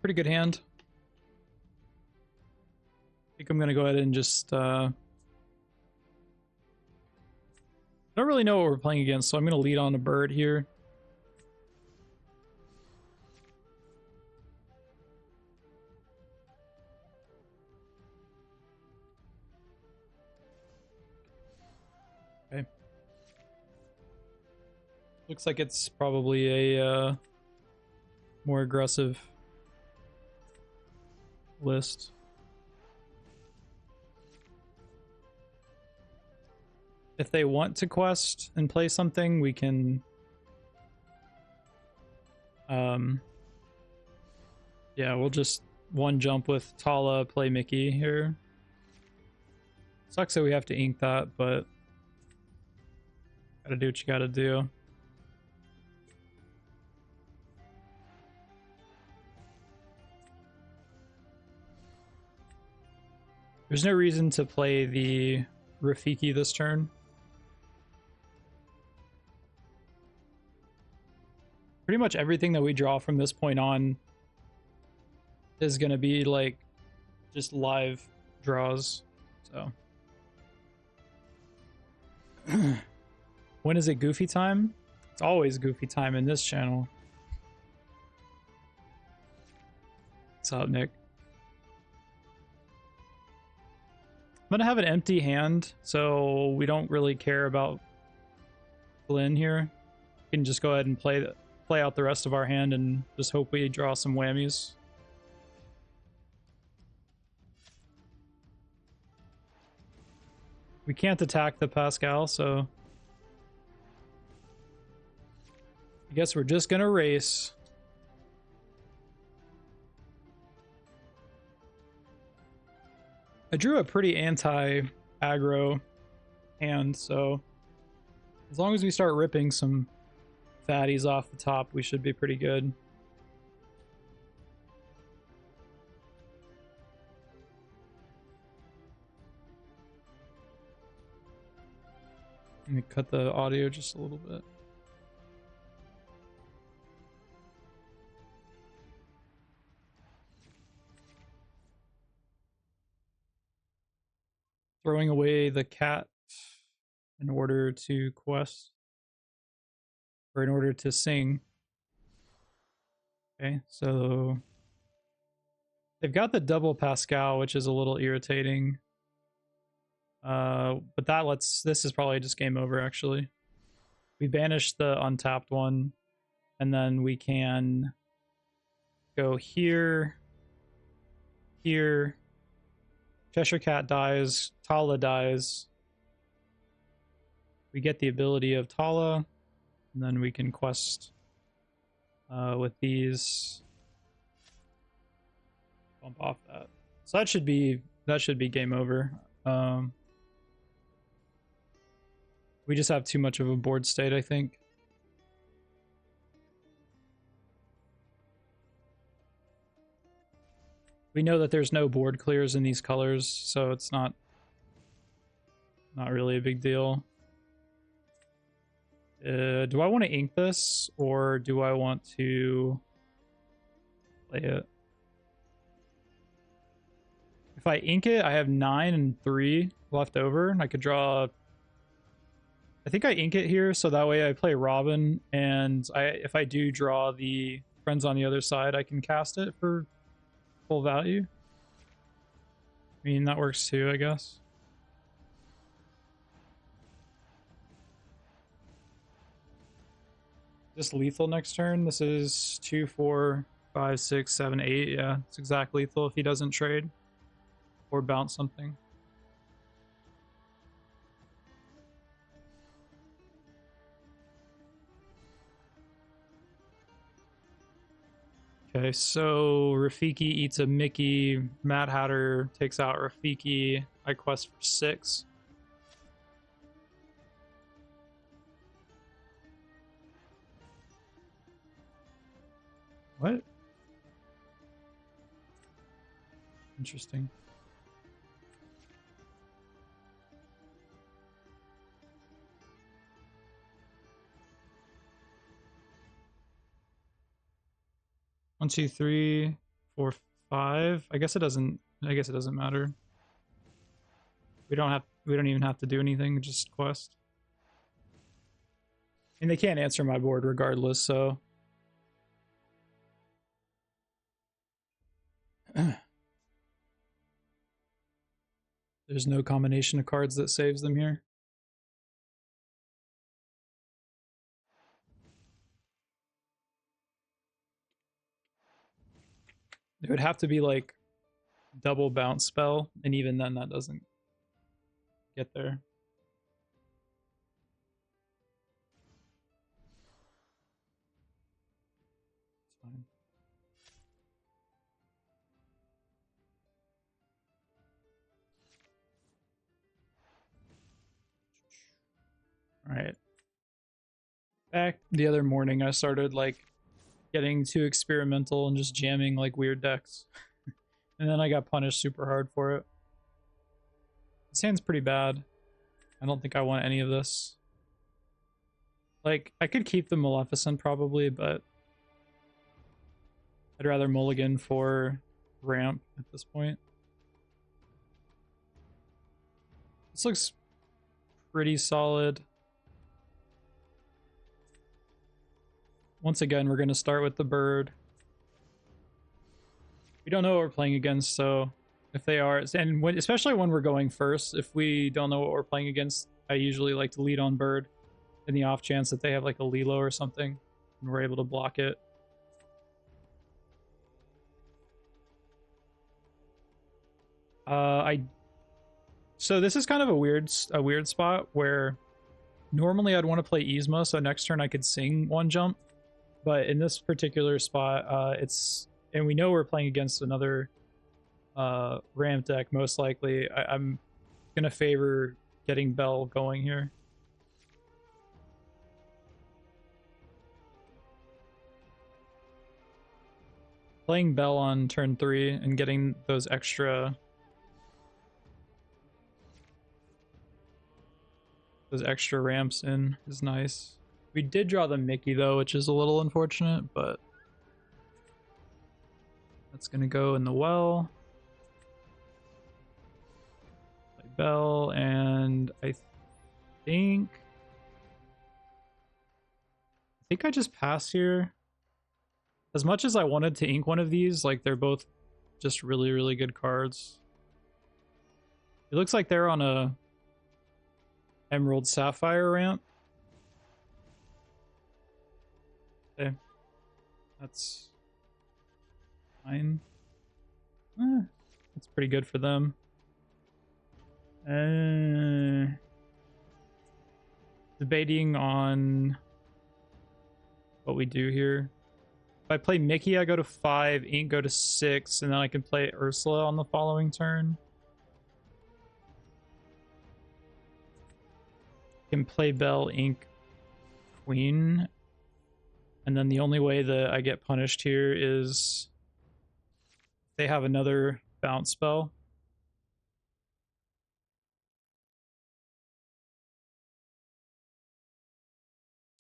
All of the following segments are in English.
pretty good hand. I think I'm gonna go ahead and just I don't really know what we're playing against, so I'm gonna lead on a bird here. Okay. Looks like it's probably a more aggressive list. If they want to quest and play something, we can yeah, we'll just one jump with Tala, play Mickey here. Sucks that we have to ink that, but gotta do what you gotta do. There's no reason to play the Rafiki this turn. Pretty much everything that we draw from this point on is going to be like just live draws. So when is it goofy time? It's always goofy time in this channel. What's up, Nick? I'm gonna have an empty hand, so we don't really care about Flynn here. We can just go ahead and play out the rest of our hand and just hope we draw some whammies. We can't attack the Pascal, so I guess we're just gonna race. I drew a pretty anti-aggro hand, so as long as we start ripping some fatties off the top, we should be pretty good. Let me cut the audio just a little bit. Throwing away the cat in order to quest, or in order to sing. Okay, so they've got the double Pascal, which is a little irritating. But this is probably just game over, actually. We banish the untapped one, and then we can go here, here. Cheshire Cat dies, Tala dies. We get the ability of Tala, and then we can quest with these. Bump off that. So that should be game over. We just have too much of a board state, I think. We know that there's no board clears in these colors, so it's not really a big deal. Do I want to ink this, or do I want to play it? If I ink it, I have 9 and 3 left over, and I could draw... I think I ink it here, so that way I play Robin, and if I do draw the friends on the other side, I can cast it for full value. I mean, that works too, I guess. Just lethal next turn. This is 2, 4, 5, 6, 7, 8. Yeah, it's exact lethal if he doesn't trade or bounce something. Okay, so Rafiki eats a Mickey. Mad Hatter takes out Rafiki. I quest for 6. What? Interesting. One, two, three, 4, 5. I guess it doesn't matter. We don't even have to do anything, just quest. And they can't answer my board regardless, so there's no combination of cards that saves them here. It would have to be like double bounce spell, and even then that doesn't get there. It's fine. All right. Back the other morning, I started like getting too experimental and just jamming like weird decks. And then I got punished super hard for it. This hand's pretty bad. I don't think I want any of this. Like, I could keep the Maleficent probably, but I'd rather mulligan for ramp at this point. This looks pretty solid. Once again, we're going to start with the bird. We don't know what we're playing against, so if they are, and especially when we're going first, if we don't know what we're playing against, I usually like to lead on bird in the off chance that they have like a Lilo or something, and we're able to block it. So this is kind of a weird spot where normally I'd want to play Yzma, so next turn I could sing one jump. But in this particular spot, and we know we're playing against another ramp deck, most likely. I'm going to favor getting Bell going here. Playing Bell on turn 3 and getting those extra ramps in is nice. We did draw the Mickey though, which is a little unfortunate, but that's gonna go in the well. Play Bell, and I think I just pass here. As much as I wanted to ink one of these, like they're both just really, really good cards. It looks like they're on a Emerald Sapphire ramp. Okay. That's fine. That's pretty good for them. Debating on what we do here. If I play Mickey, I go to 5, ink go to 6, and then I can play Ursula on the following turn. Can play Bell, ink, Queen. And then the only way that I get punished here is they have another bounce spell.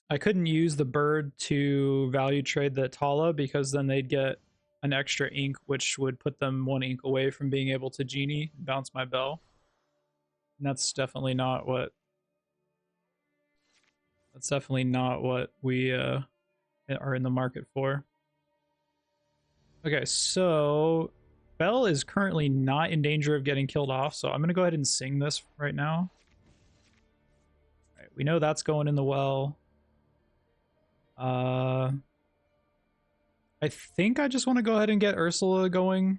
I couldn't use the bird to value trade the Tala because then they'd get an extra ink, which would put them 1 ink away from being able to Genie and bounce my Bell. And that's definitely not what we are in the market for. Okay, so Bell is currently not in danger of getting killed off, so I'm going to go ahead and sing this right now. All right, we know that's going in the well. I think I just want to go ahead and get Ursula going.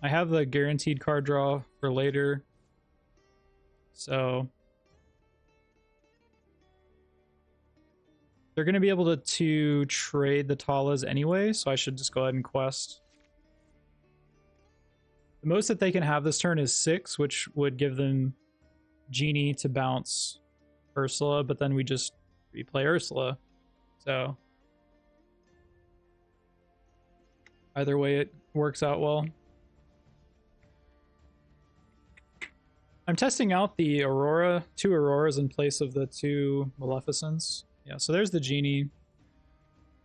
I have the guaranteed card draw for later, so they're going to be able to trade the Talas anyway, so I should just go ahead and quest. The most that they can have this turn is 6, which would give them Genie to bounce Ursula, but then we just replay Ursula. So either way, it works out well. I'm testing out the Aurora, 2 Auroras in place of the 2 Maleficents. Yeah, so there's the Genie,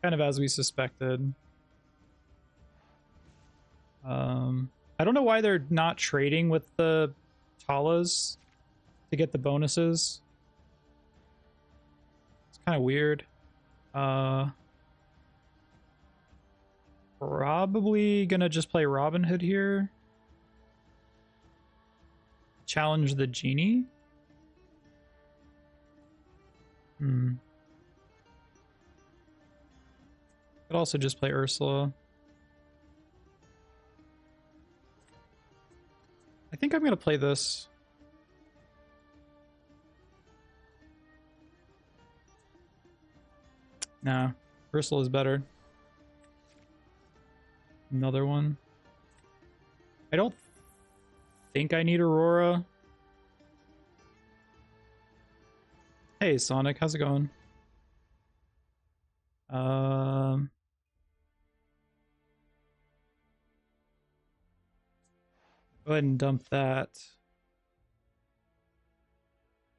kind of as we suspected. I don't know why they're not trading with the Talas to get the bonuses. It's kind of weird. Probably gonna just play Robin Hood here. Challenge the genie. Could also just play Ursula. I think I'm gonna play this. Nah, Ursula is better. Another one. I don't think I need Aurora. Hey Sonic, how's it going? Go ahead and dump that.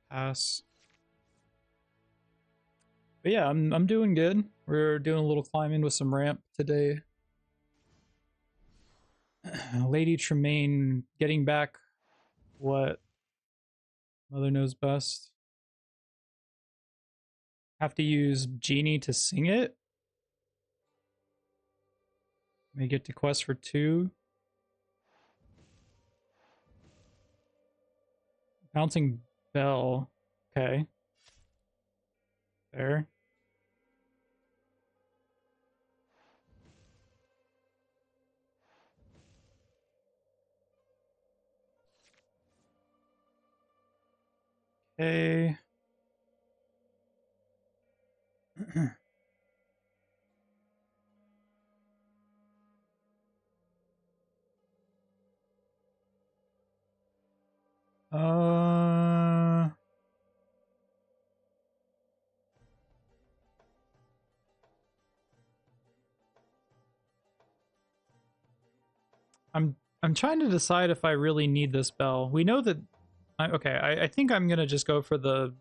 Pass. But yeah, I'm doing good. We're doing a little climbing with some ramp today. Lady Tremaine getting back what Mother knows best. Have to use Genie to sing it. May get to quest for 2. Bouncing Bell. Okay. There. Okay. I'm trying to decide if I really need this bell. We know that I think I'm gonna just go for the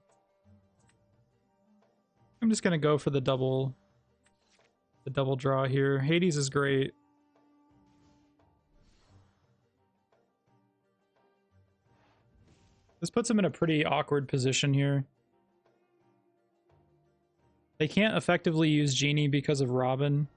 double draw here. Hades is great. This puts him in a pretty awkward position here. They can't effectively use Genie because of Robin.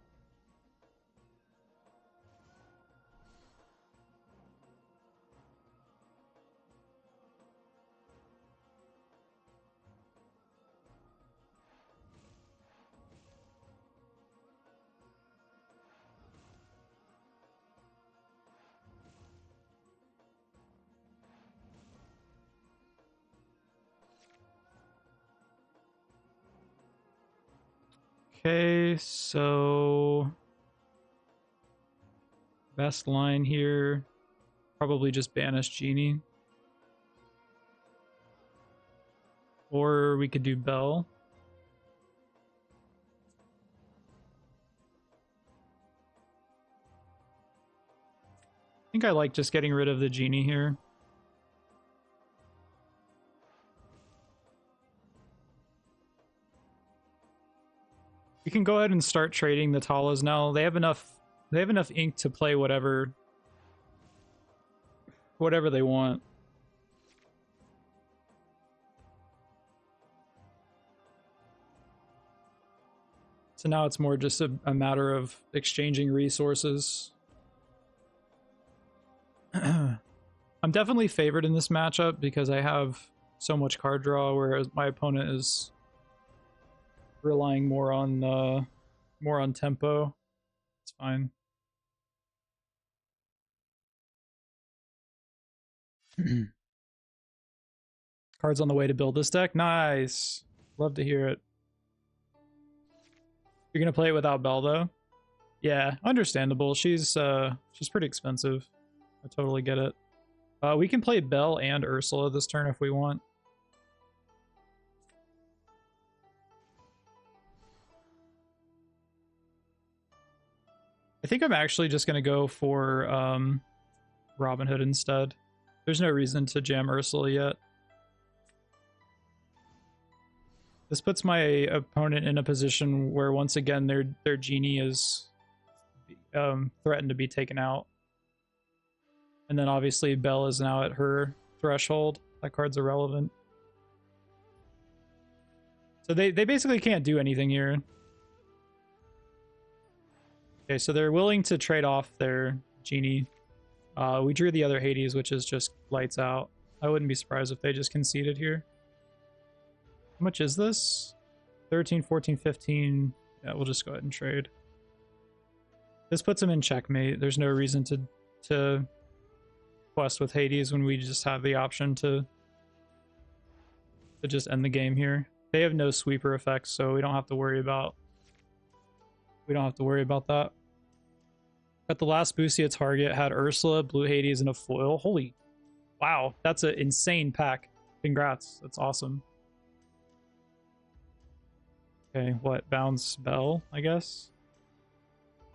Okay, so best line here, probably just banish Genie. Or we could do Bell. I think I like just getting rid of the Genie here. We can go ahead and start trading the Talas now. They have enough ink to play whatever they want. So now it's more just a matter of exchanging resources. I'm definitely favored in this matchup because I have so much card draw, whereas my opponent is relying more on tempo. It's fine. Cards on the way to build this deck. Nice. Love to hear it. You're gonna play it without Bell though? Yeah, understandable. She's pretty expensive. I totally get it. We can play Bell and Ursula this turn if we want. I think I'm actually just gonna go for Robin Hood instead. There's no reason to jam Ursula yet. This puts my opponent in a position where once again their Genie is threatened to be taken out. And then obviously Belle is now at her threshold. That card's irrelevant. So they basically can't do anything here. Okay, so they're willing to trade off their Genie. We drew the other Hades, which is just lights out. I wouldn't be surprised if they just conceded here. How much is this? 13, 14, 15. Yeah, we'll just go ahead and trade. This puts them in checkmate. There's no reason to quest with Hades when we just have the option to just end the game here. They have no sweeper effects, so we don't have to worry about that. At the last Busia target had Ursula, Blue Hades, and a foil. Holy wow, that's an insane pack. Congrats, that's awesome. Okay, what? Bounce Bell, I guess.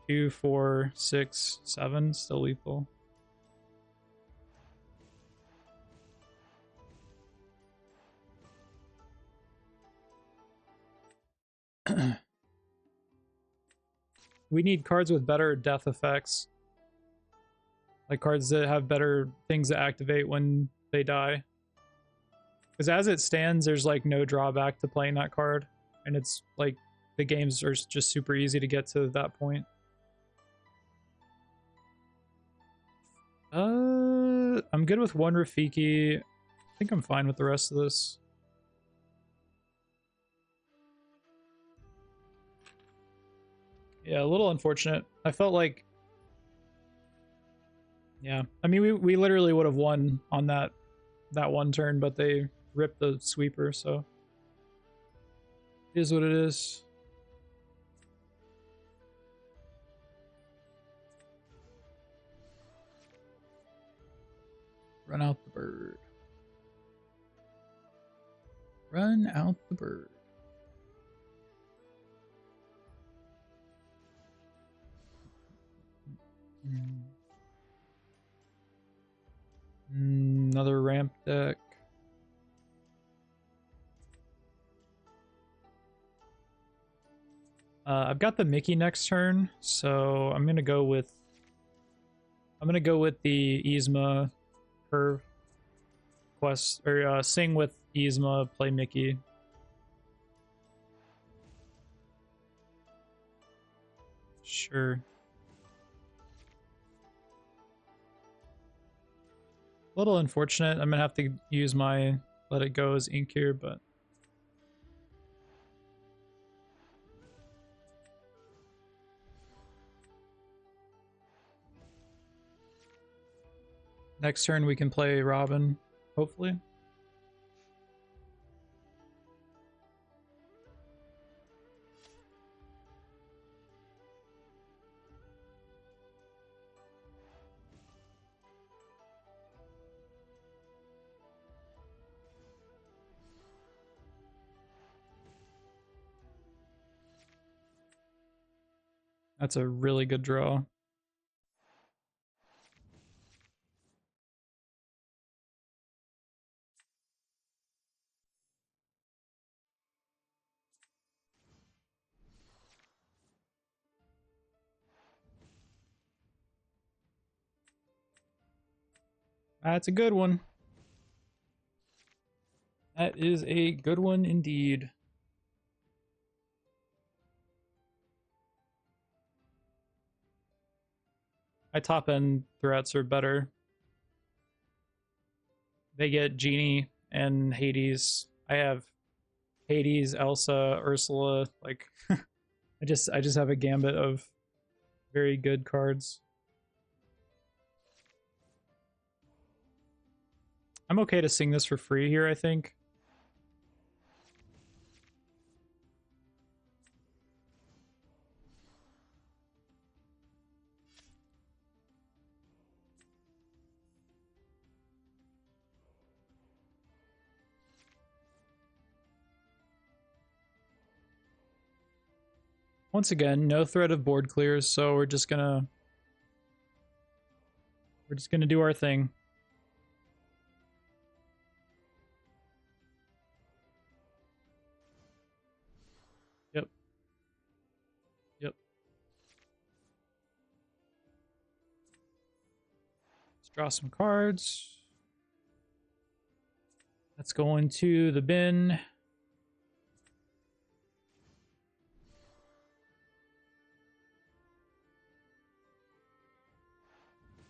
2, 4, 6, 7, still lethal. We need cards with better death effects. Like cards that have better things that activate when they die. Because as it stands, there's like no drawback to playing that card. And it's like the games are just super easy to get to that point. I'm good with one Rafiki. I think I'm fine with the rest of this. Yeah, a little unfortunate. I felt like, yeah. I mean, we literally would have won on that one turn, but they ripped the sweeper, so it is what it is. Run out the bird. Run out the bird. Another ramp deck. I've got the Mickey next turn, so I'm gonna go with the Yzma curve quest, or sing with Yzma, play Mickey. Sure. A little unfortunate. I'm gonna have to use my let it go as ink here, but next turn we can play Robin, hopefully. That's a really good draw. That's a good one. That is a good one indeed. My top end threats are better. They get Genie and Hades. I have Hades, Elsa, Ursula. Like, I just have a gambit of very good cards. I'm okay to sing this for free here, I think. Once again, no threat of board clears, so we're just gonna do our thing. Yep. Yep. Draw some cards. Let's go into the bin.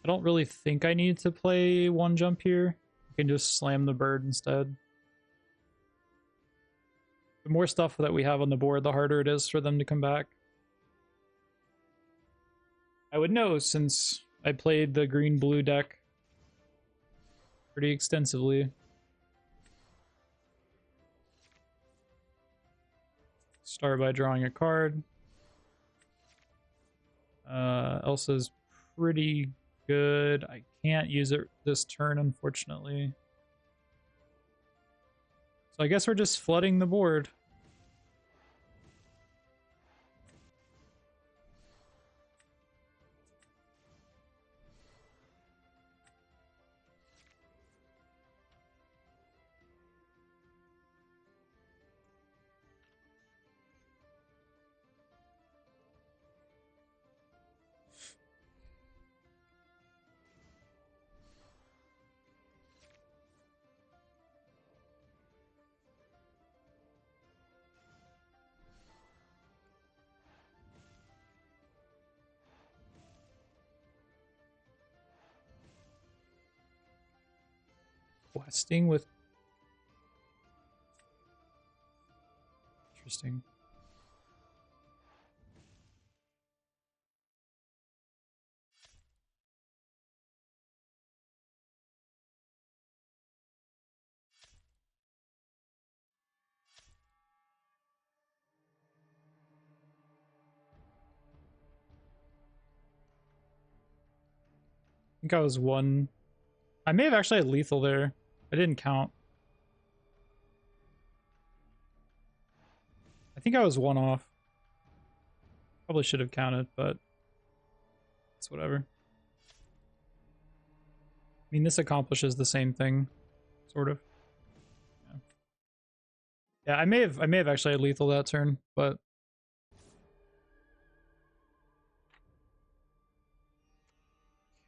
I don't really think I need to play one jump here. I can just slam the bird instead. The more stuff that we have on the board, the harder it is for them to come back. I would know since I played the green-blue deck pretty extensively. Start by drawing a card. Elsa's pretty good. I can't use it this turn, unfortunately. So I guess we're just flooding the board. Questing with... Interesting. I think I was one... I may have actually had lethal there. I didn't count. I think I was one off. Probably should have counted, but it's whatever. I mean, this accomplishes the same thing, sort of. Yeah, I may have actually had lethal that turn, but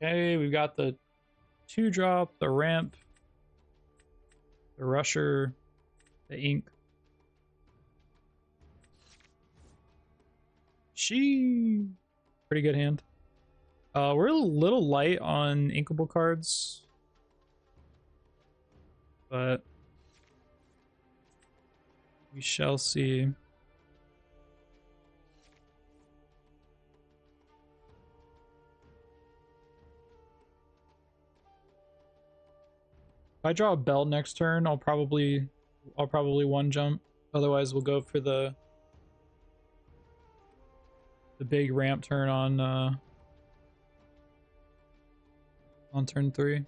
okay, we've got the 2-drop, the ramp, the rusher, the ink. Pretty good hand. We're a little light on inkable cards, but we shall see. If I draw a bell next turn, I'll probably one jump. Otherwise, we'll go for the big ramp turn on turn 3.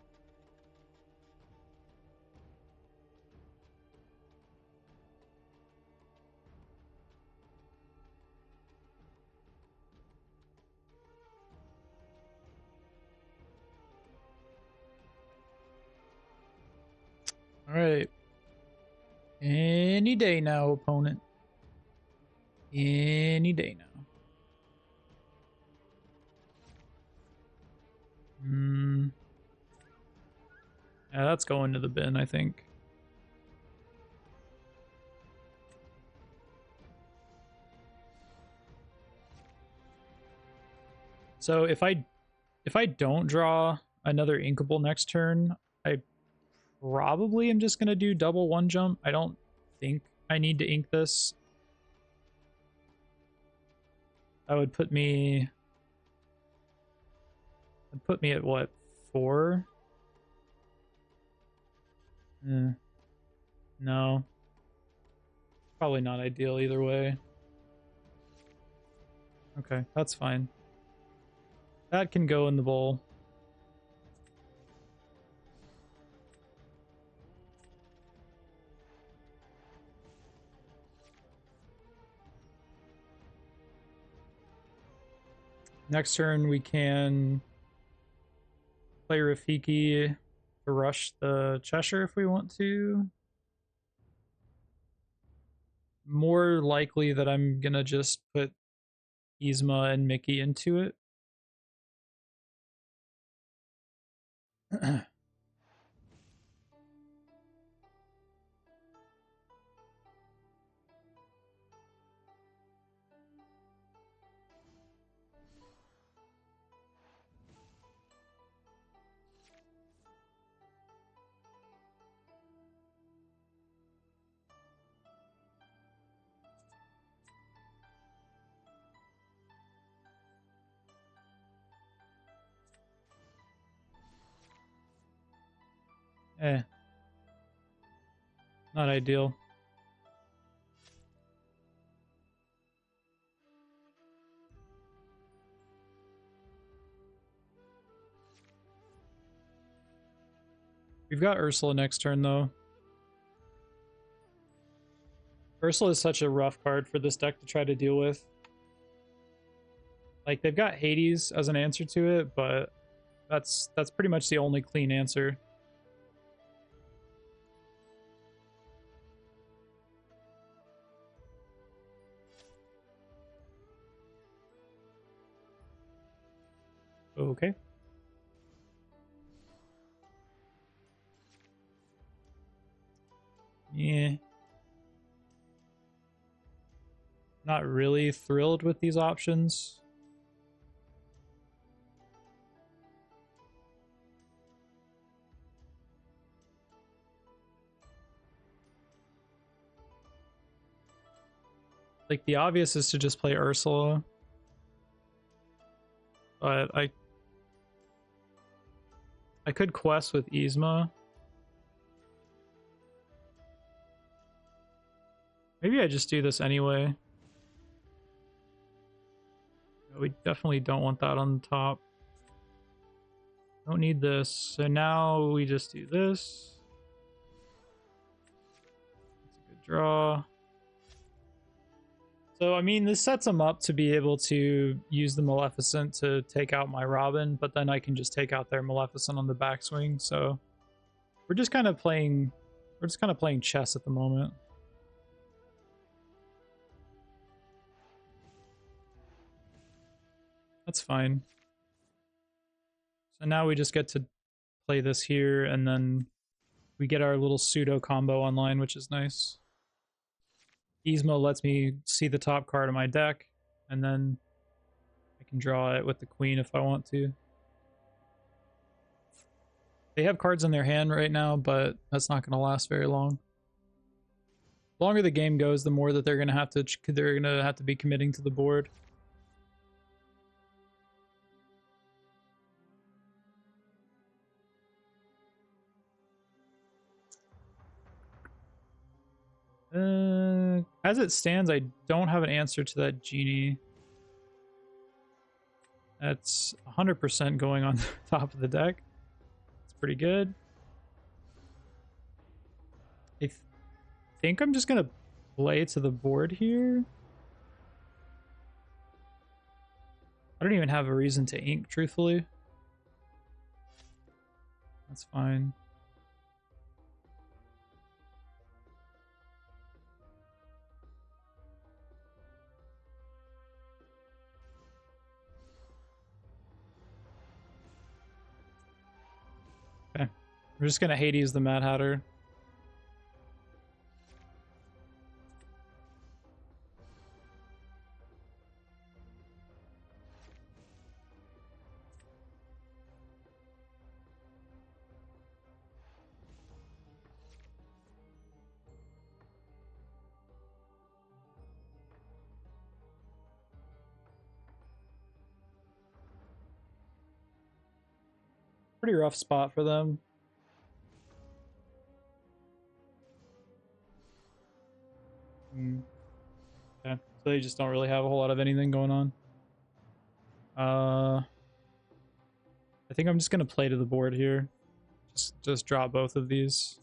All right. Any day now, opponent. Any day now. Yeah, that's going to the bin, I think. So if I don't draw another inkable next turn, I probably am just gonna do double one jump. I don't think I need to ink this. That would put me at what, 4? No. Probably not ideal either way. Okay, that's fine. That can go in the bowl. Next turn we can play Rafiki to rush the Cheshire if we want to. More likely that I'm gonna just put Yzma and Mickey into it. Not ideal. We've got Ursula next turn, though. Ursula is such a rough card for this deck to try to deal with. Like, they've got Hades as an answer to it, but that's pretty much the only clean answer. Okay. Yeah. Not really thrilled with these options. Like, the obvious is to just play Ursula. But I could quest with Yzma. Maybe I just do this anyway. We definitely don't want that on the top. Don't need this. So now we just do this. That's a good draw. So, I mean, this sets them up to be able to use the Maleficent to take out my Robin, but then I can just take out their Maleficent on the backswing. So we're just kind of playing chess at the moment. That's fine. So now we just get to play this here, and then we get our little pseudo combo online, which is nice. Yzma lets me see the top card of my deck, and then I can draw it with the queen if I want to. They have cards in their hand right now, but that's not going to last very long. The longer the game goes, the more that they're going to have to be committing to the board. As it stands, I don't have an answer to that genie. That's 100% going on the top of the deck. It's pretty good. I think I'm just gonna play to the board here. I don't even have a reason to ink, truthfully. That's fine. Okay. We're just gonna Hades the Mad Hatter. Pretty rough spot for them. Okay, so they just don't really have a whole lot of anything going on. I think I'm just gonna play to the board here. Just drop both of these.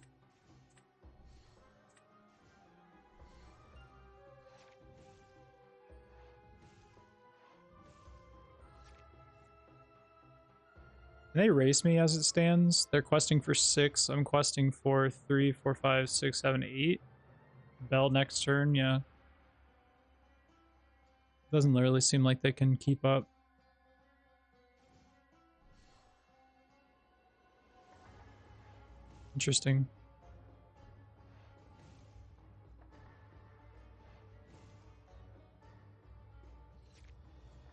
Can they race me as it stands? They're questing for 6. I'm questing for 3, 4, 5, 6, 7, 8. Bell next turn, yeah. Doesn't really seem like they can keep up. Interesting.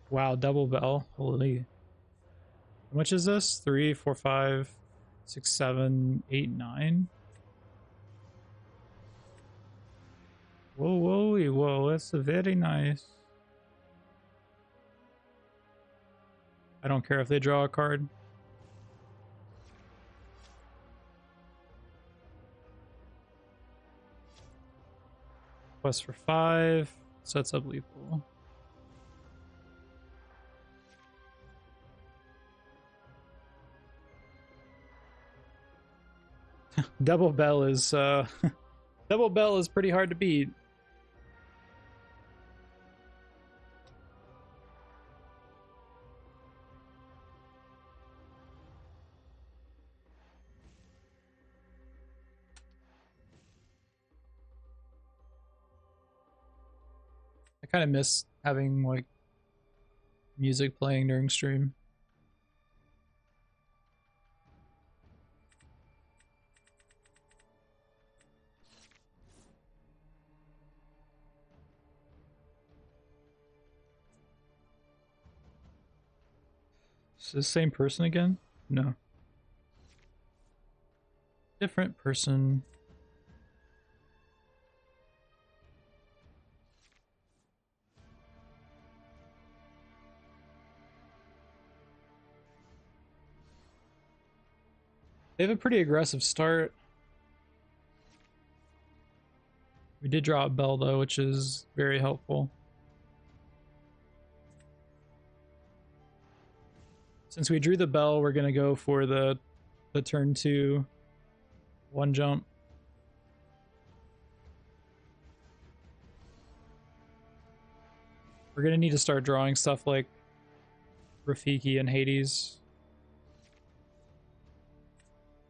Wow, double bell. Holy. How much is this? 3, 4, 5, 6, 7, 8, 9. Whoa, whoa, whoa. That's very nice. I don't care if they draw a card. Quest for 5. Sets up lethal. Double bell is double bell is pretty hard to beat. I kind of miss having like music playing during stream. Is this the same person again? No. Different person. They have a pretty aggressive start. We did draw a bell though, which is very helpful. Since we drew the bell, we're gonna go for the turn 2 1 jump. We're gonna need to start drawing stuff like Rafiki and Hades.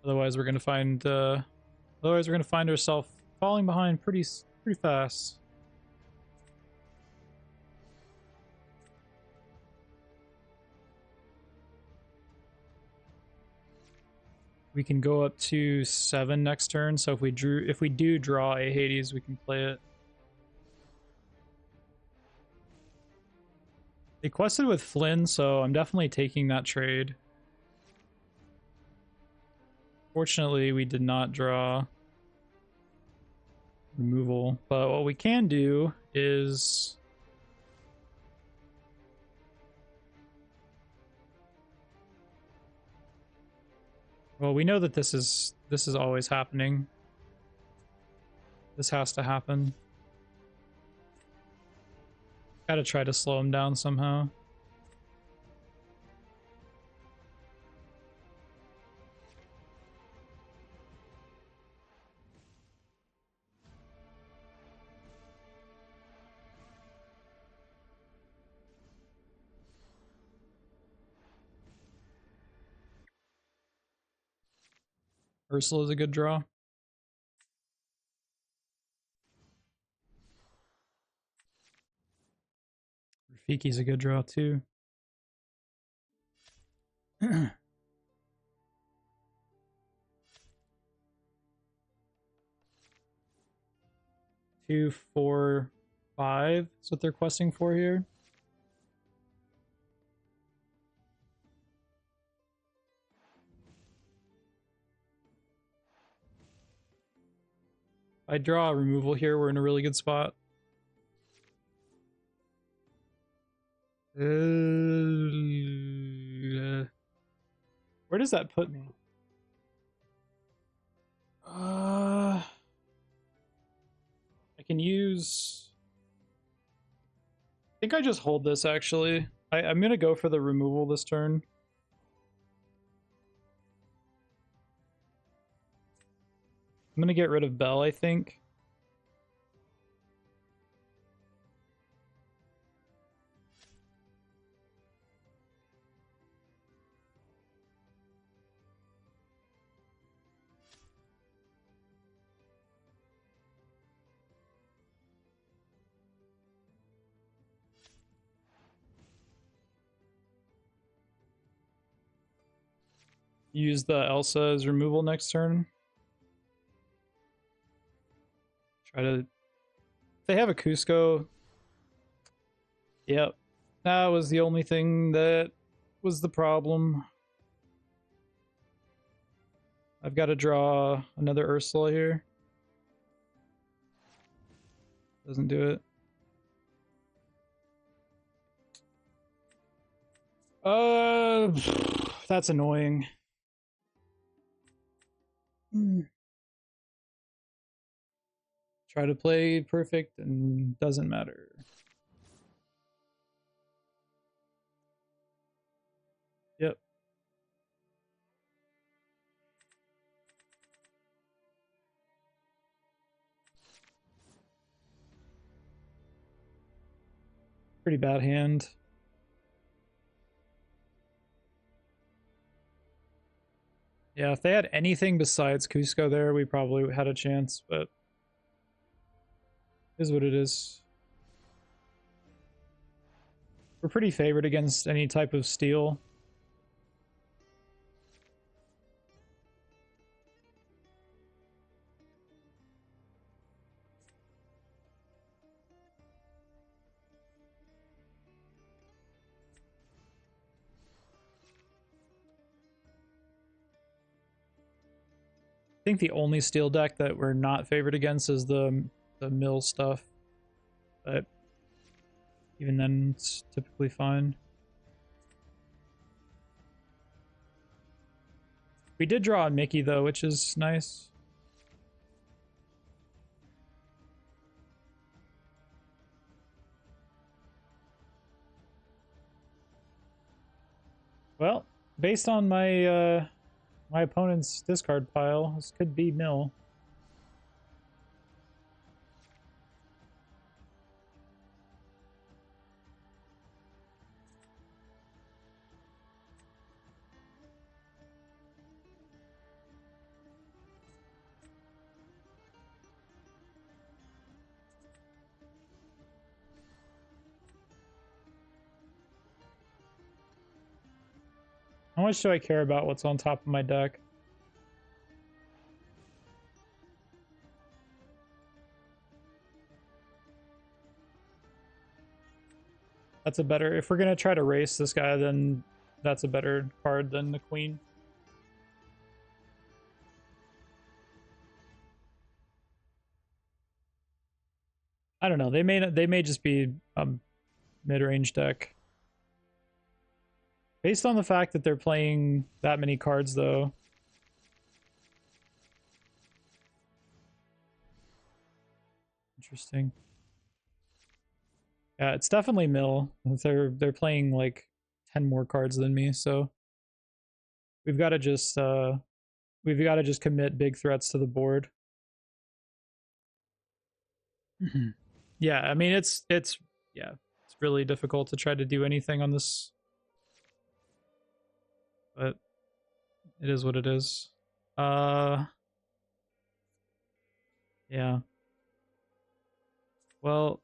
Otherwise, we're gonna find ourselves falling behind pretty fast. We can go up to 7 next turn, so if we do draw a Hades, we can play it. They quested with Flynn, so I'm definitely taking that trade. Fortunately, we did not draw removal, but what we can do is well, we know that this is always happening. This has to happen. Gotta try to slow him down somehow. Ursula's a good draw. Rafiki's a good draw too. 2, 4, 5 is what they're questing for here. If I draw a removal here, we're in a really good spot. Where does that put me? I can use... I think I just hold this, actually. I'm going to go for the removal this turn. I'm going to get rid of Bell, I think. Use the Elsa as removal next turn. Try to... If they have a Cusco... Yep. That was the only thing that was the problem. I've got to draw another Ursula here. Doesn't do it. That's annoying. Try to play perfect and doesn't matter. Yep. Pretty bad hand. Yeah, if they had anything besides Cusco there, we probably had a chance, but it is what it is. We're pretty favored against any type of steel. I think the only steel deck that we're not favored against is the mill stuff, but even then it's typically fine. We did draw on Mickey though, which is nice. Well, based on my my opponent's discard pile, this could be mill. How much do I care about what's on top of my deck? That's a better... If we're going to try to race this guy, then that's a better card than the queen. I don't know. They may just be a mid-range deck. Based on the fact that they're playing that many cards, though. Interesting. Yeah, it's definitely mill. They're playing like 10 more cards than me, so we've got to just commit big threats to the board. Yeah, I mean it's really difficult to try to do anything on this, but it is what it is. Yeah. Well,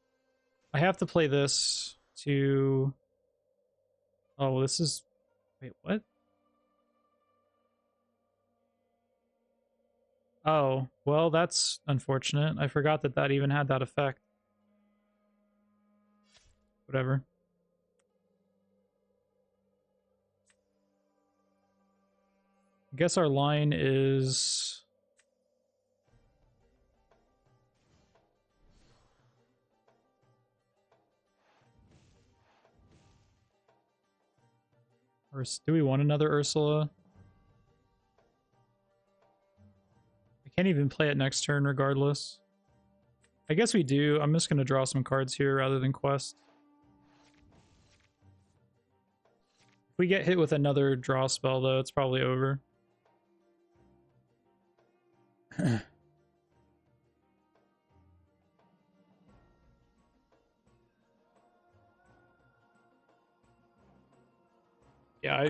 I have to play this to... Oh, this is... Wait, what? Oh, well, that's unfortunate. I forgot that that even had that effect. Whatever. I guess our line is... Or do we want another Ursula? I can't even play it next turn regardless. I guess we do. I'm just going to draw some cards here rather than quest. If we get hit with another draw spell, though, it's probably over. Yeah,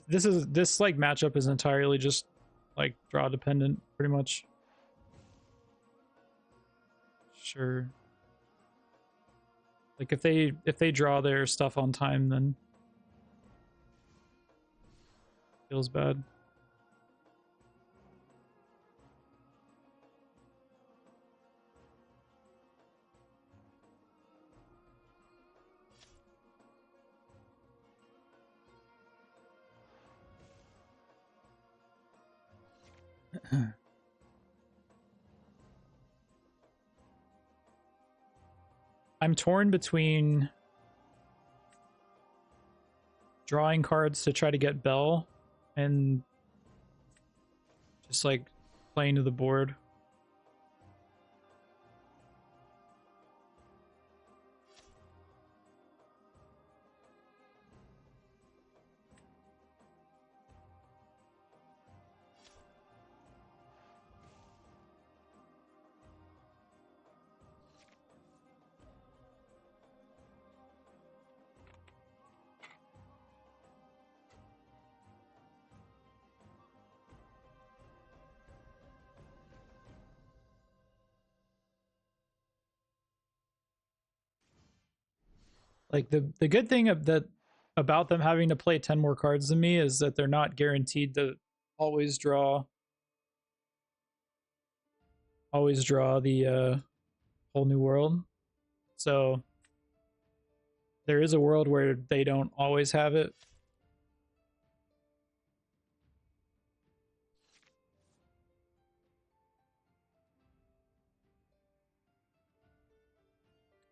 this like matchup is entirely just like draw dependent, pretty much. Sure. Like if they draw their stuff on time, then feels bad. I'm torn between drawing cards to try to get Bell and just like playing to the board. Like the good thing about them having to play 10 more cards than me is that they're not guaranteed to always draw the whole new world. So there is a world where they don't always have it.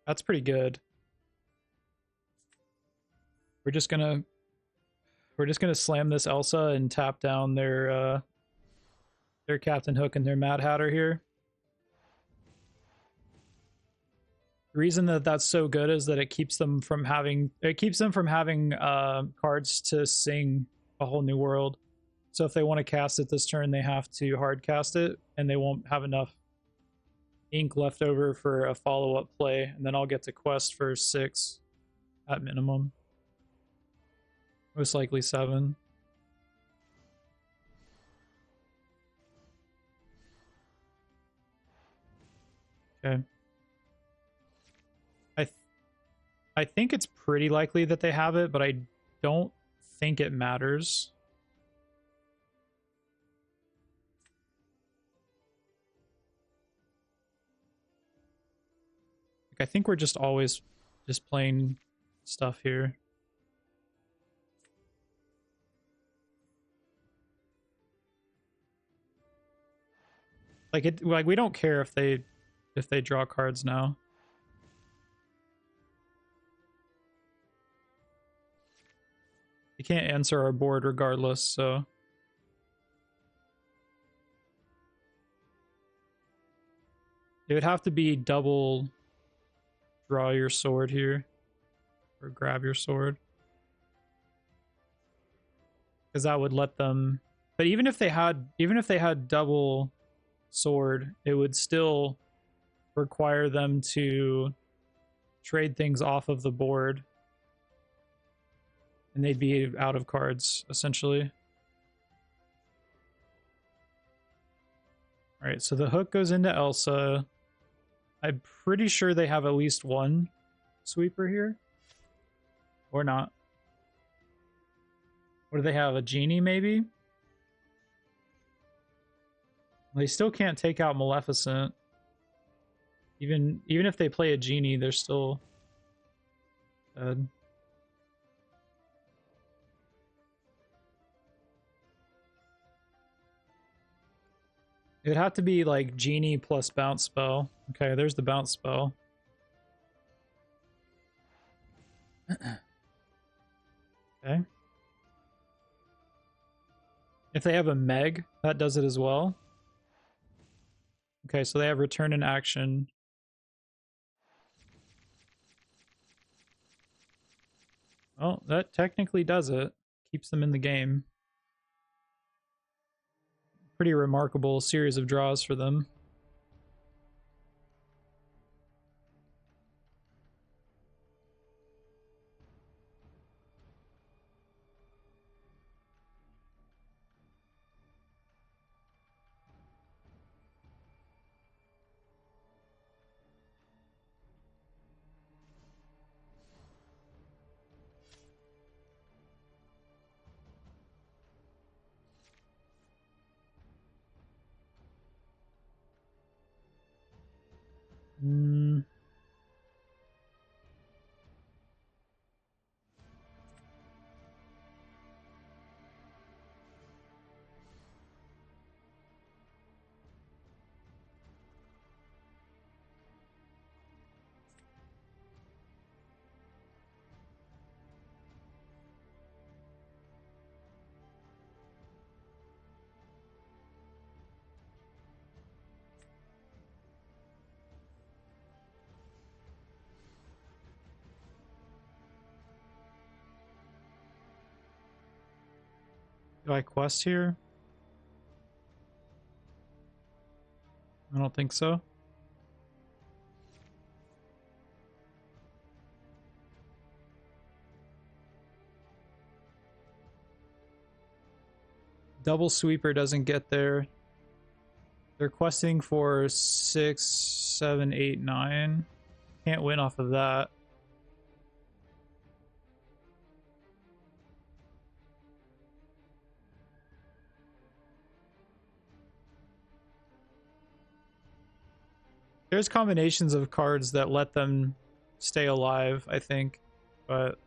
That's pretty good. We're just gonna slam this Elsa and tap down their Captain Hook and their Mad Hatter here. The reason that that's so good is that it keeps them from having cards to sing a whole new world. So if they want to cast it this turn, they have to hard cast it, and they won't have enough ink left over for a follow-up play, and then I'll get to quest for 6 at minimum. Most likely 7. Okay. I think it's pretty likely that they have it, but I don't think it matters. Like, I think we're just always just playing stuff here. Like we don't care if they draw cards now. You can't answer our board regardless, so it would have to be double draw your sword here or grab your sword, because that would let them. But even if they had double sword, it would still require them to trade things off of the board, and they'd be out of cards essentially. All right, so the hook goes into Elsa. I'm pretty sure they have at least one sweeper here, or not. What do they have? A genie, maybe? They still can't take out Maleficent. Even if they play a genie, they're still dead. It would have to be like genie plus bounce spell. Okay, there's the bounce spell. Okay. If they have a Meg, that does it as well. Okay, so they have return in action. Oh, that technically does it. Keeps them in the game. Pretty remarkable series of draws for them. Do I quest here? I don't think so. Double sweeper doesn't get there. They're questing for 6, 7, 8, 9. Can't win off of that. There's combinations of cards that let them stay alive, I think, but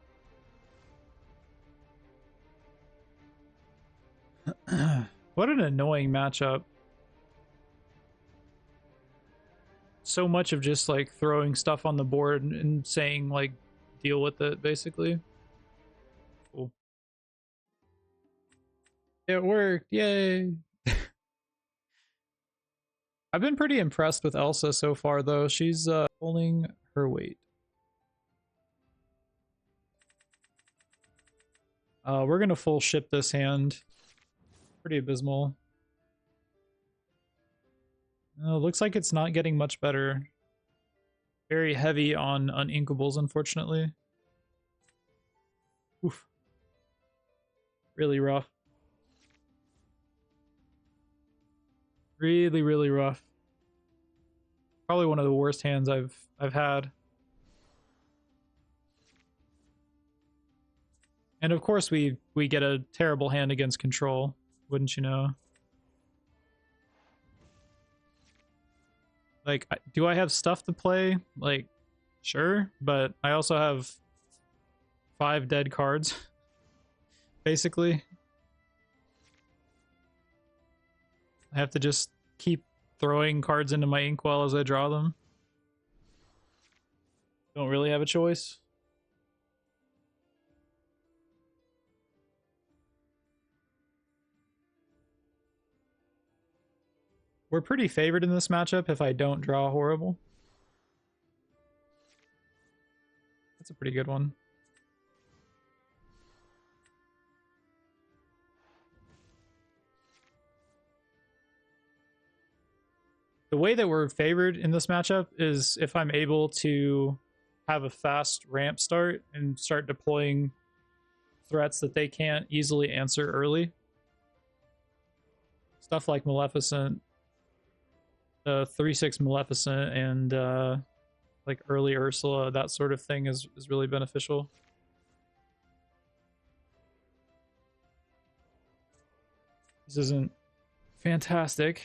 what an annoying matchup. So much of just like throwing stuff on the board and saying like deal with it, basically. Cool. It worked, yay. I've been pretty impressed with Elsa so far, though. She's pulling her weight. We're gonna full ship this hand. Pretty abysmal. Looks like it's not getting much better. Very heavy on uninkables, unfortunately. Oof. Really rough. Really, really rough. Probably one of the worst hands I've had. And of course we get a terrible hand against control, wouldn't you know? Like, do I have stuff to play? Like, sure, but I also have 5 dead cards, basically. I have to just keep throwing cards into my inkwell as I draw them. Don't really have a choice. We're pretty favored in this matchup if I don't draw horrible. That's a pretty good one. The way that we're favored in this matchup is if I'm able to have a fast ramp start and start deploying threats that they can't easily answer early. Stuff like Maleficent, 3/6 Maleficent, and like early Ursula, that sort of thing is really beneficial. This isn't fantastic.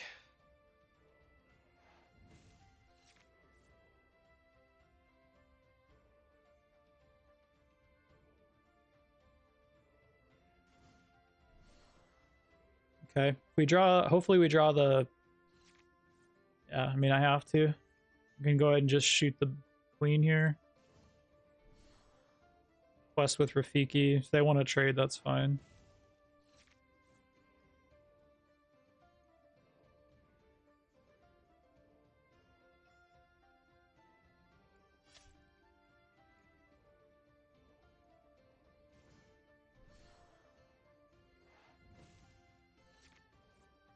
Okay, we draw, hopefully we draw the, yeah, I mean, I have to. I can go ahead and just shoot the queen here. Quest with Rafiki. If they want to trade, that's fine.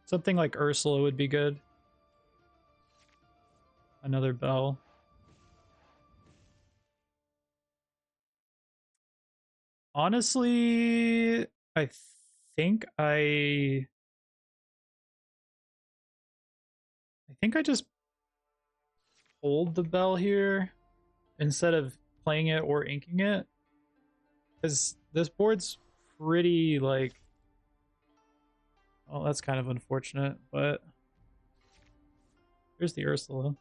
Something like Ursula would be good. Another bell. Honestly, I think I just hold the bell here instead of playing it or inking it, because this board's pretty like, well, that's kind of unfortunate, but here's the Ursula.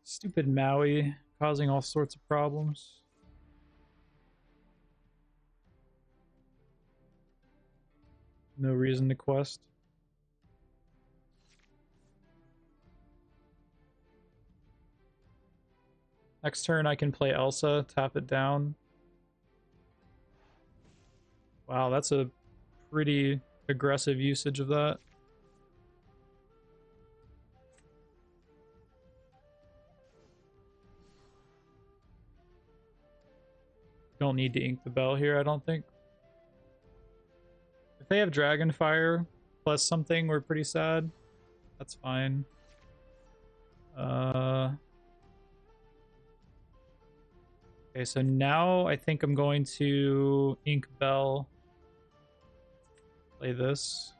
Stupid Maui causing all sorts of problems. No reason to quest. Next turn I can play Elsa, tap it down. Wow, that's a pretty aggressive usage of that. Don't need to ink the bell here, I don't think. If they have Dragonfire plus something, we're pretty sad. That's fine. Okay, so now I think I'm going to Ink Bell. Play this.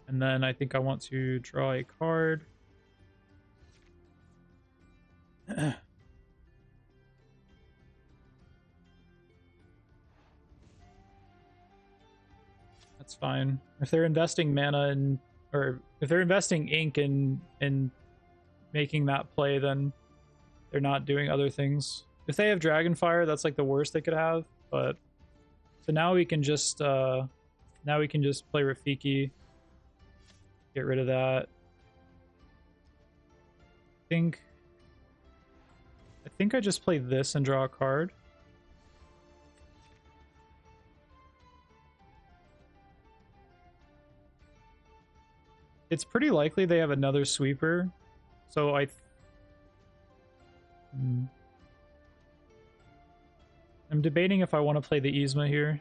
And then I think I want to draw a card. That's fine. If they're investing mana in, or if they're investing ink in making that play, then they're not doing other things. If they have Dragonfire, that's like the worst they could have. But so now we can just play Rafiki. Get rid of that. I think I just play this and draw a card. It's pretty likely they have another sweeper, so I'm debating if I want to play the Yzma here.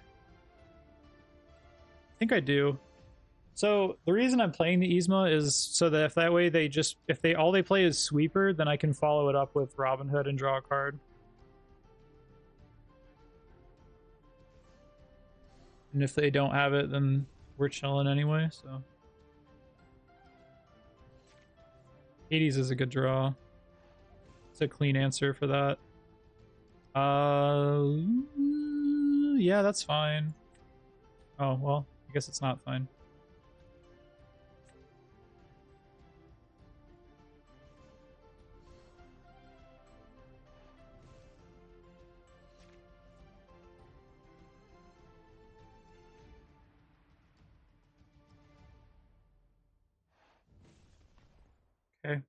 I think I do. So the reason I'm playing the Yzma is so that if that way they just, if they all they play is sweeper, then I can follow it up with Robin Hood and draw a card. And if they don't have it, then we're chilling anyway, so. Hades is a good draw. It's a clean answer for that. Yeah, that's fine. Oh, well, I guess it's not fine. Okay.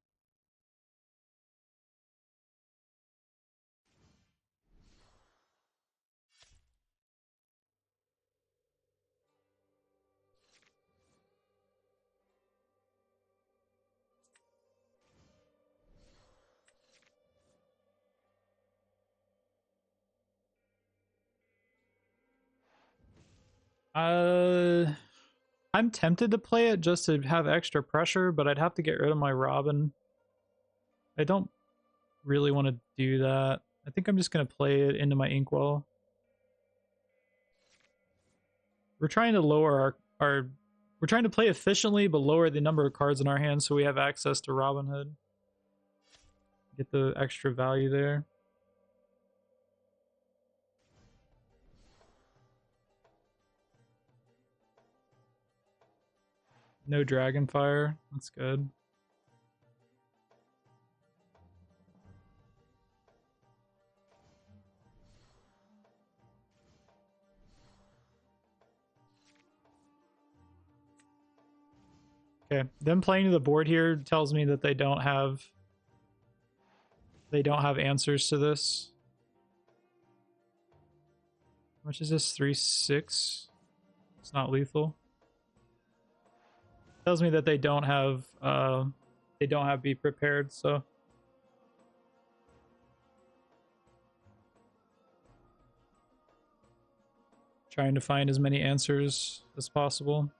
I'm tempted to play it just to have extra pressure, but I'd have to get rid of my Robin. I don't really want to do that. I think I'm just going to play it into my Inkwell. We're trying to lower our we're trying to play efficiently, but lower the number of cards in our hands so we have access to Robin Hood. Get the extra value there. No Dragonfire. That's good. Okay, them playing to the board here tells me that they don't have answers to this. How much is this? 3/6. It's not lethal. Tells me that they don't have be prepared, so trying to find as many answers as possible.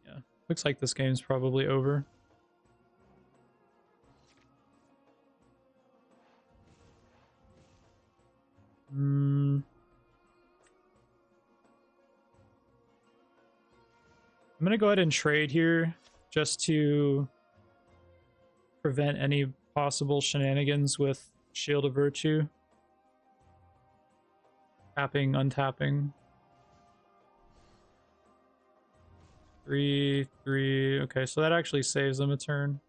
Yeah, looks like this game's probably over. I'm gonna go ahead and trade here just to prevent any possible shenanigans with Shield of Virtue. Tapping, untapping. 3/3. Okay, so that actually saves them a turn.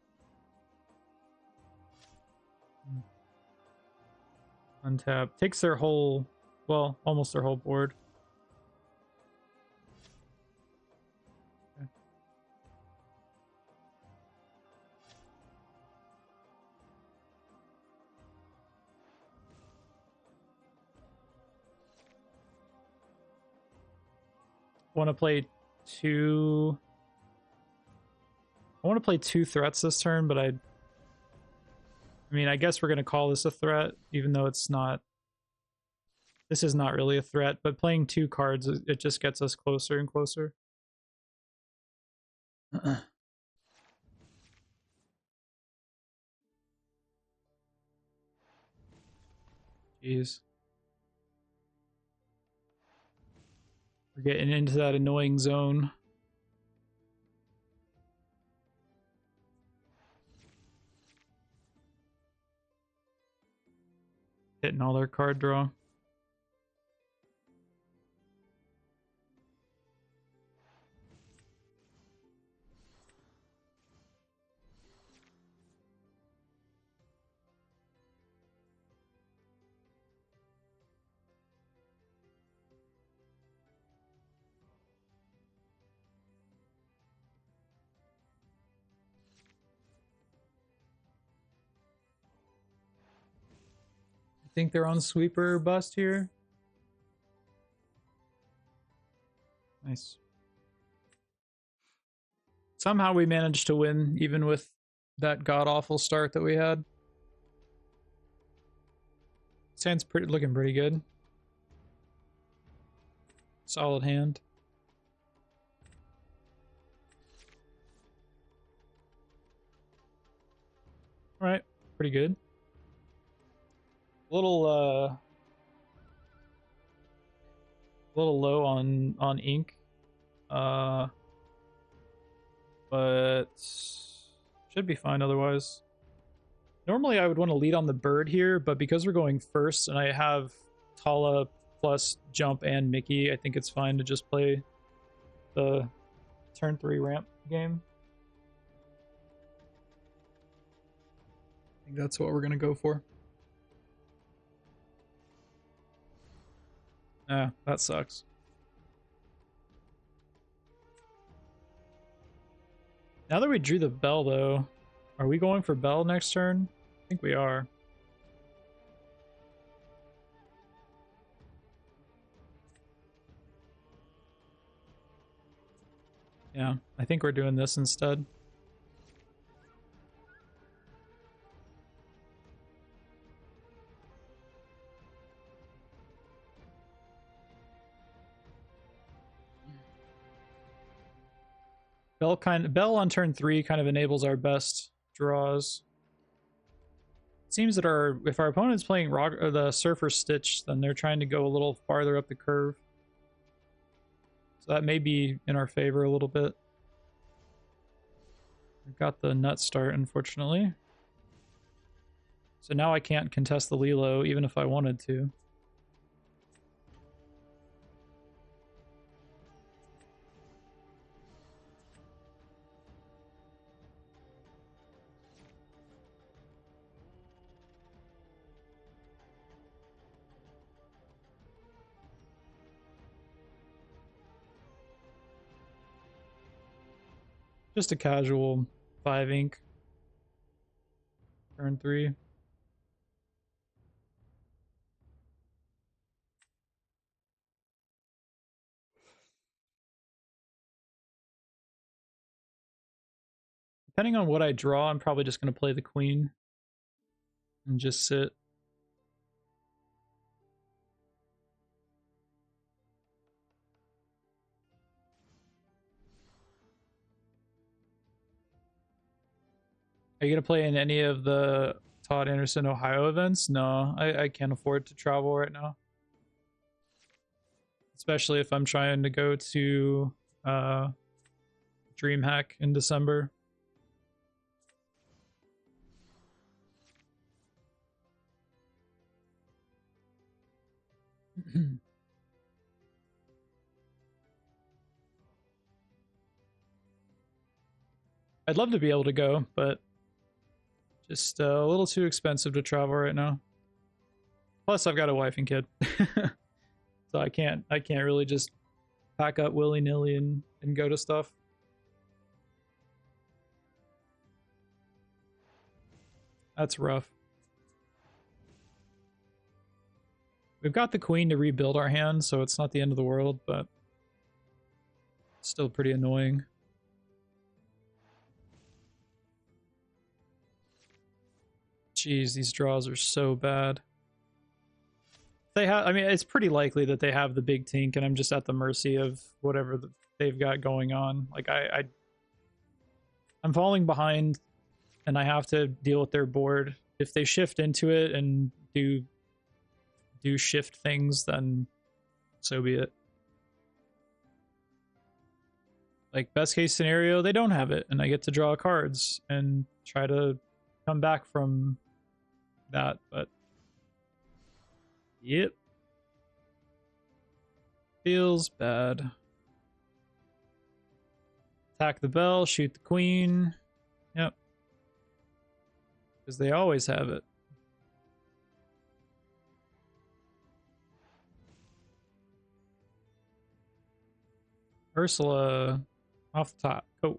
Untap. Takes their whole, well, almost their whole board. Okay. Want to play two I want to play 2 threats this turn, but I mean, I guess we're going to call this a threat, even though it's not. This is not really a threat, but playing 2 cards, it just gets us closer and closer. Jeez. We're getting into that annoying zone. Hitting all their card draw. I think they're on sweeper or bust here. Nice. Somehow we managed to win, even with that god-awful start that we had. This hand's looking pretty good. Solid hand. Alright, pretty good. A little low on ink. But should be fine otherwise. Normally I would want to lead on the bird here, but because we're going first and I have Tala plus jump and Mickey, I think it's fine to just play the turn 3 ramp game. I think that's what we're going to go for. Ah, that sucks. Now that we drew the bell, though, are we going for bell next turn? I think we are. Yeah, I think we're doing this instead. Bell on turn 3 kind of enables our best draws. It seems that if our opponent's playing the Surfer Stitch, then they're trying to go a little farther up the curve. So that may be in our favor a little bit. We've got the nut start, unfortunately. So now I can't contest the Lilo, even if I wanted to. Just a casual 5 ink. Turn 3. Depending on what I draw, I'm probably just going to play the queen and just sit. Are you going to play in any of the Todd Anderson Ohio events? No, I can't afford to travel right now. Especially if I'm trying to go to DreamHack in December. I'd love to be able to go, but just a little too expensive to travel right now. Plus, I've got a wife and kid, so I can't really just pack up willy-nilly and go to stuff. That's rough. We've got the queen to rebuild our hand, so it's not the end of the world, but still pretty annoying. Jeez, these draws are so bad. They have, I mean, it's pretty likely that they have the big tink, and I'm just at the mercy of whatever they've got going on. Like I'm falling behind, and I have to deal with their board. If they shift into it and do shift things, then so be it. Like, best case scenario, they don't have it, and I get to draw cards and try to come back from that, but yep. Feels bad. Attack the bell, shoot the queen. Yep. Because they always have it. Ursula off the top. Go.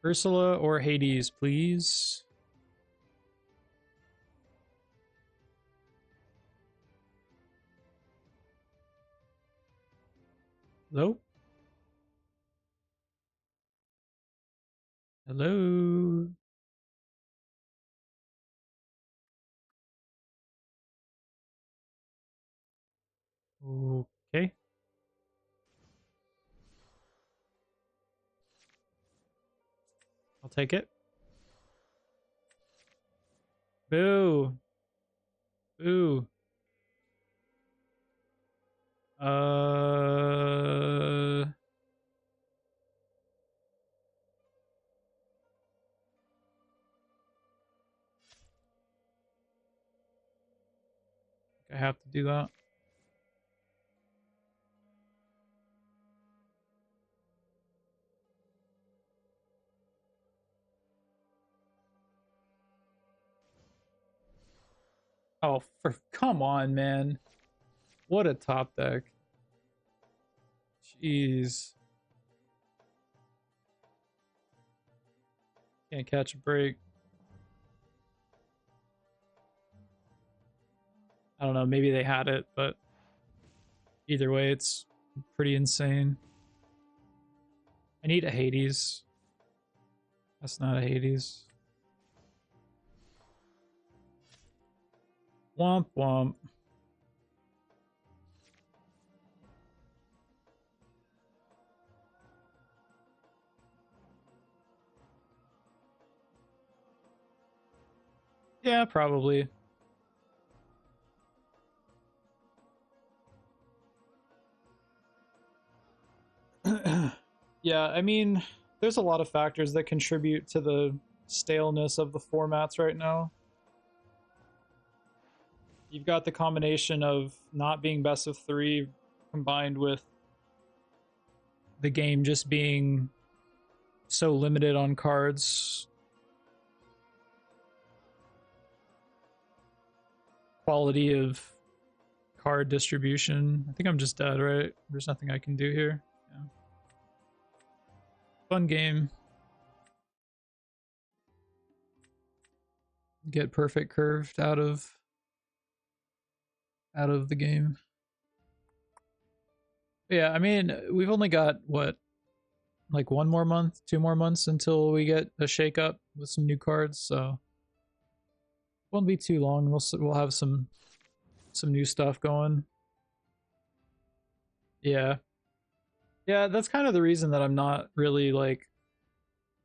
Ursula or Hades, please. Hello? Hello? Okay. I'll take it. Boo. Boo. I have to do that. Oh, come on, man. What a top deck. Jeez. Can't catch a break. I don't know, maybe they had it, but either way, it's pretty insane. I need a Hades. That's not a Hades. Womp womp. Yeah, probably. Yeah, I mean, there's a lot of factors that contribute to the staleness of the formats right now. You've got the combination of not being best of 3 combined with the game just being so limited on cards. Quality of card distribution. I think I'm just dead, right? There's nothing I can do here. Yeah. Fun game. Get perfect curved out of the game. Yeah, I mean, we've only got what, like 1 more month, 2 more months until we get a shake up with some new cards, so won't be too long. We'll have some new stuff going. Yeah. Yeah, that's kind of the reason that I'm not really like,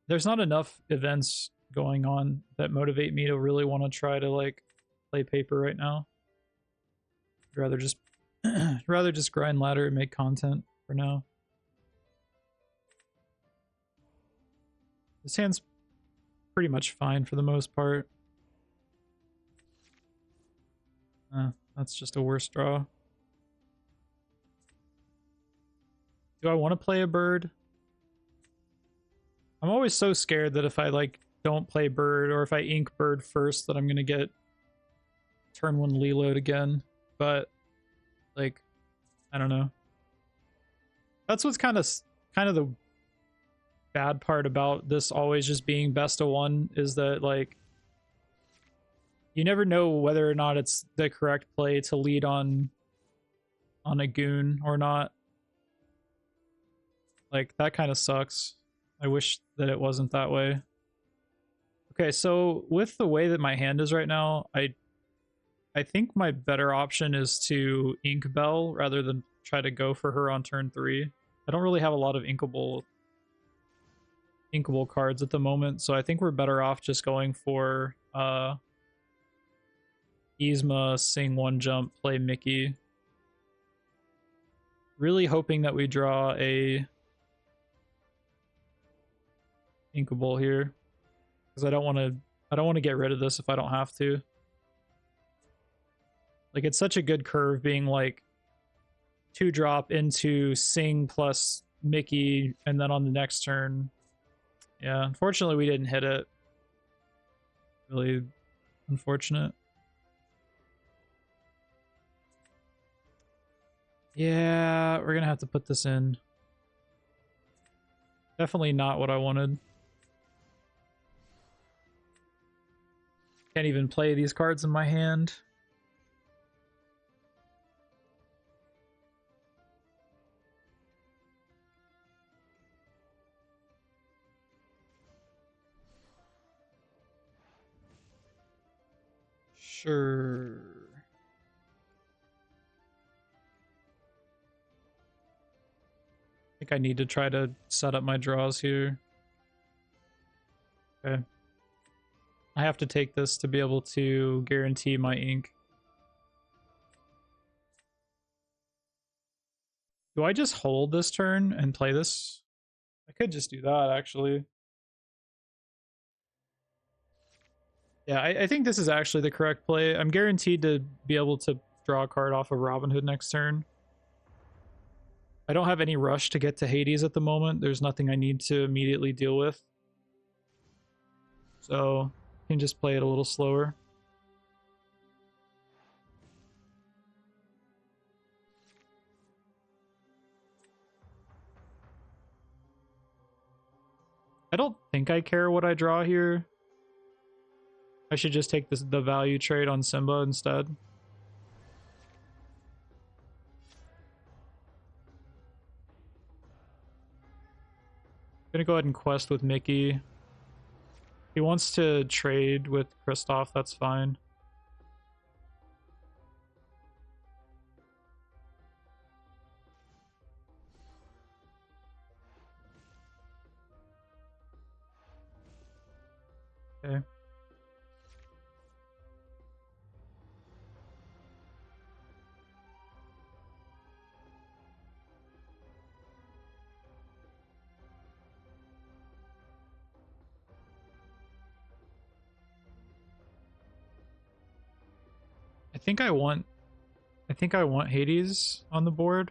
there's not enough events going on that motivate me to really want to try to like play paper right now. I'd rather just grind ladder and make content for now. This hand's pretty much fine for the most part. That's just a worse draw. Do I want to play a bird? I'm always so scared that if I like don't play bird, or if I ink bird first, that I'm gonna get turn 1 reload again. But like, I don't know. That's what's kind of the bad part about this always just being best of 1, is that like you never know whether or not it's the correct play to lead on a goon or not. Like, that kind of sucks. I wish that it wasn't that way. Okay, so with the way that my hand is right now, I think my better option is to Ink Bell rather than try to go for her on turn 3. I don't really have a lot of inkable cards at the moment, so I think we're better off just going for Yzma, sing 1 jump, play Mickey. Really hoping that we draw a inkable here, because I don't want to get rid of this if I don't have to. Like, it's such a good curve being like 2-drop into sing plus Mickey, and then on the next turn. Yeah, unfortunately we didn't hit it. Really unfortunate. Yeah, we're gonna have to put this in. Definitely not what I wanted. Can't even play these cards in my hand. Sure. I think I need to try to set up my draws here. Okay. I have to take this to be able to guarantee my ink. Do I just hold this turn and play this? I could just do that, actually. Yeah, I think this is actually the correct play. I'm guaranteed to be able to draw a card off of Robin Hood next turn. I don't have any rush to get to Hades at the moment. There's nothing I need to immediately deal with. So I can just play it a little slower. I don't think I care what I draw here. I should just take the value trade on Simba instead. I'm gonna go ahead and quest with Mickey. If he wants to trade with Kristoff, that's fine. Okay. I think I want Hades on the board.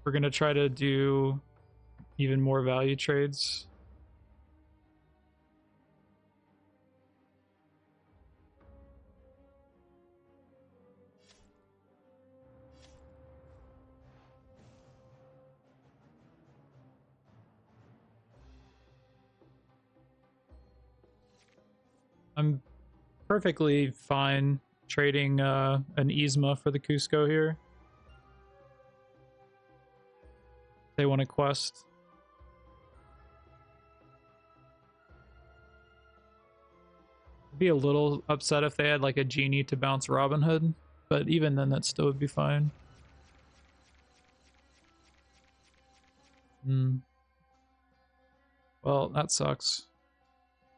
We're gonna try to do even more value trades. I'm perfectly fine trading an Yzma for the Cusco here. They want a quest. I'd be a little upset if they had like a genie to bounce Robin Hood, but even then that still would be fine. Well, that sucks.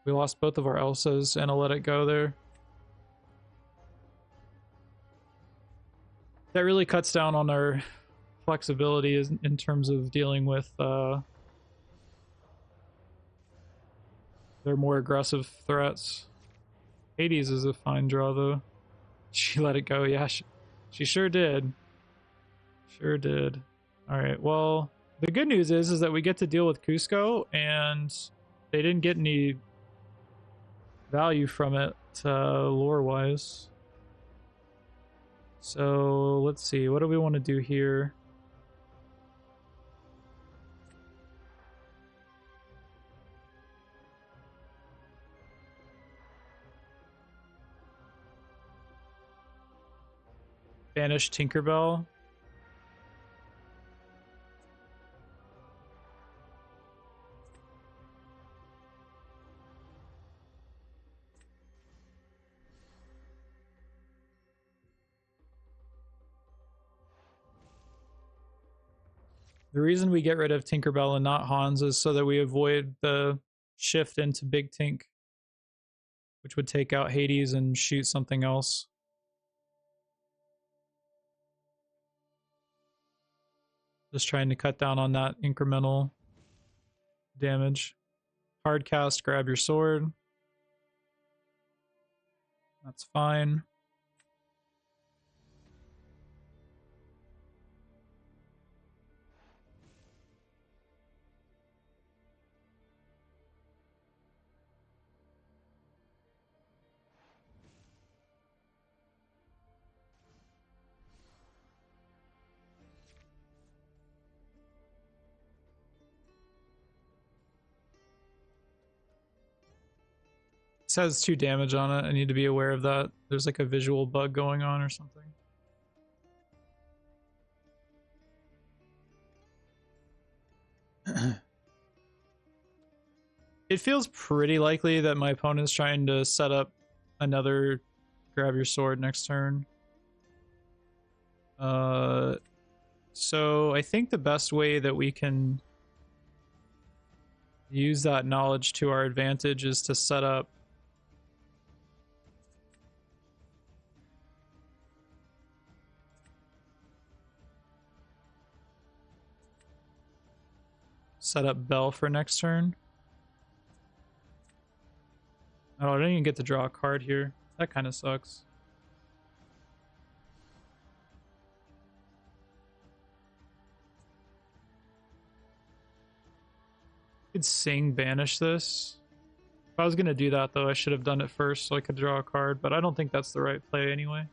We lost both of our Elsas and a Let It Go there. That really cuts down on our flexibility in terms of dealing with their more aggressive threats. Hades is a fine draw, though. She let it go. Yeah, she sure did. Sure did. All right, well, the good news is that we get to deal with Cusco, and they didn't get any value from it lore-wise. So let's see, what do we want to do here? Banish Tinkerbell. The reason we get rid of Tinkerbell and not Hans is so that we avoid the shift into Big Tink, which would take out Hades and shoot something else. Just trying to cut down on that incremental damage. Hard cast, grab your sword. That's fine. This has 2 damage on it. I need to be aware of that. There's like a visual bug going on or something. It feels pretty likely that my opponent's trying to set up another grab your sword next turn. So I think the best way that we can use that knowledge to our advantage is to set up Bell for next turn. Oh, I don't even get to draw a card here. That kind of sucks. I could Sing banish this. If I was going to do that, though, I should have done it first so I could draw a card, but I don't think that's the right play anyway.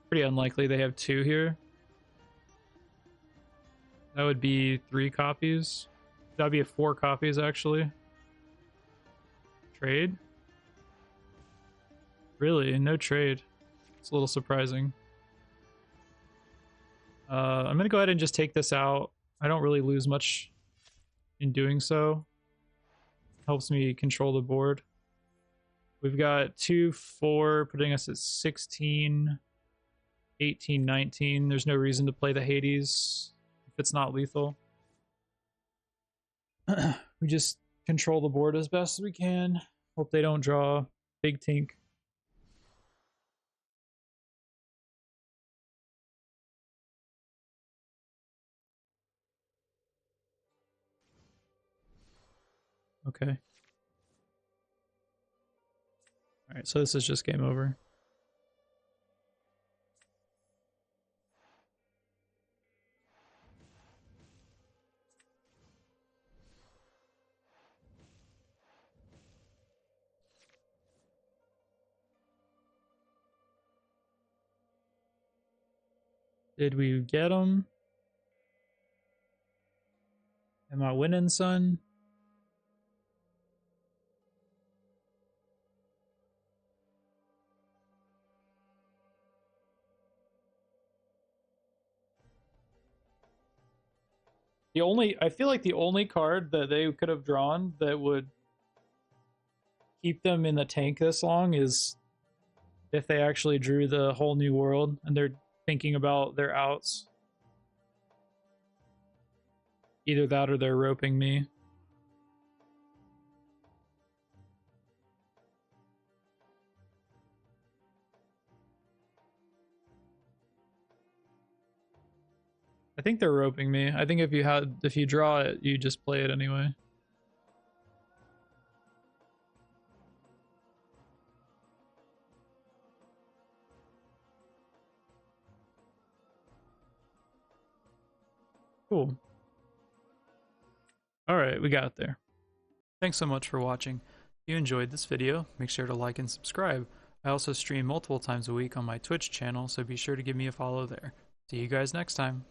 Pretty unlikely they have 2 here. That would be 3 copies. That'd be 4 copies, actually. Trade? Really? No trade. It's a little surprising. I'm going to go ahead and just take this out. I don't really lose much in doing so. Helps me control the board. We've got 2, 4, putting us at 16... 18, 19. There's no reason to play the Hades if it's not lethal. We just control the board as best as we can. Hope they don't draw Big Tink. Okay. Alright, so this is just game over. Did we get him? Am I winning, son? I feel like the only card that they could have drawn that would keep them in the tank this long is if they actually drew the whole new world and they're thinking about their outs. Either that or they're roping me. I think they're roping me. I think if you draw it, you just play it anyway. Cool. Alright, we got it there. Thanks so much for watching. If you enjoyed this video, make sure to like and subscribe. I also stream multiple times a week on my Twitch channel, so be sure to give me a follow there. See you guys next time.